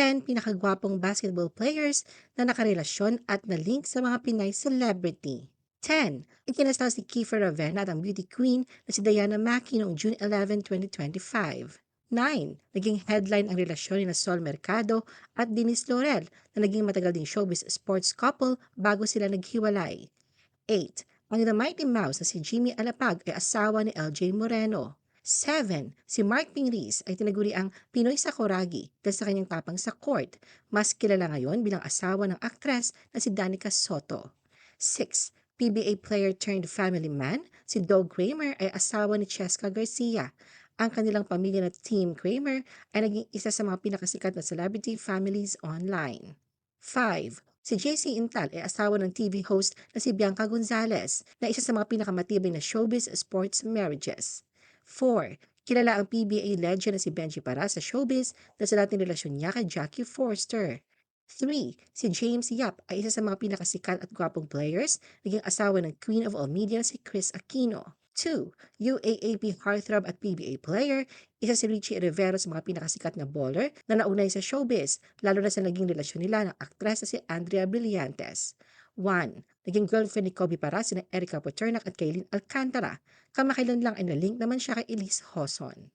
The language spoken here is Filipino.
10 pinakagwapong basketball players na nakarelasyon at na-link sa mga Pinay celebrity. 10. Ikinasal si Kiefer Ravena at ang beauty queen na si Diana Mackey noong June 11, 2025. 9. Naging headline ang relasyon ni na Sol Mercado at Denise Laurel na naging matagal ding showbiz sports couple bago sila naghiwalay. 8. Ang The Mighty Mouse na si Jimmy Alapag ay asawa ni LJ Moreno. 7. Si Mark Pingris ay tinaguri ang Pinoy Sakuragi dahil sa kanyang tapang sa court. Mas kilala ngayon bilang asawa ng aktres na si Danica Soto. 6. PBA player turned family man, si Doug Kramer ay asawa ni Cheska Garcia. Ang kanilang pamilya na Team Kramer ay naging isa sa mga pinakasikat na celebrity families online. 5. Si JC Intal ay asawa ng TV host na si Bianca Gonzalez na isa sa mga pinakamatibay na showbiz sports marriages. 4. Kilala ang PBA legend na si Benji Para sa showbiz na sa dating relasyon niya kay Jackie Forster. 3. Si James Yap ay isa sa mga pinakasikat at gwapong players, naging asawa ng Queen of All Media na si Chris Aquino. 2. UAAP heartthrob at PBA player, isa si Richie Rivera sa mga pinakasikat na bowler na naunay sa showbiz, lalo na sa naging relasyon nila ng aktres na si Andrea Brillantes. 1. Naging girlfriend ni Kobe Para sina Erica Paternak at Kaylin Alcantara. Kamakailan lang ay na-link naman siya kay Elise Hoson.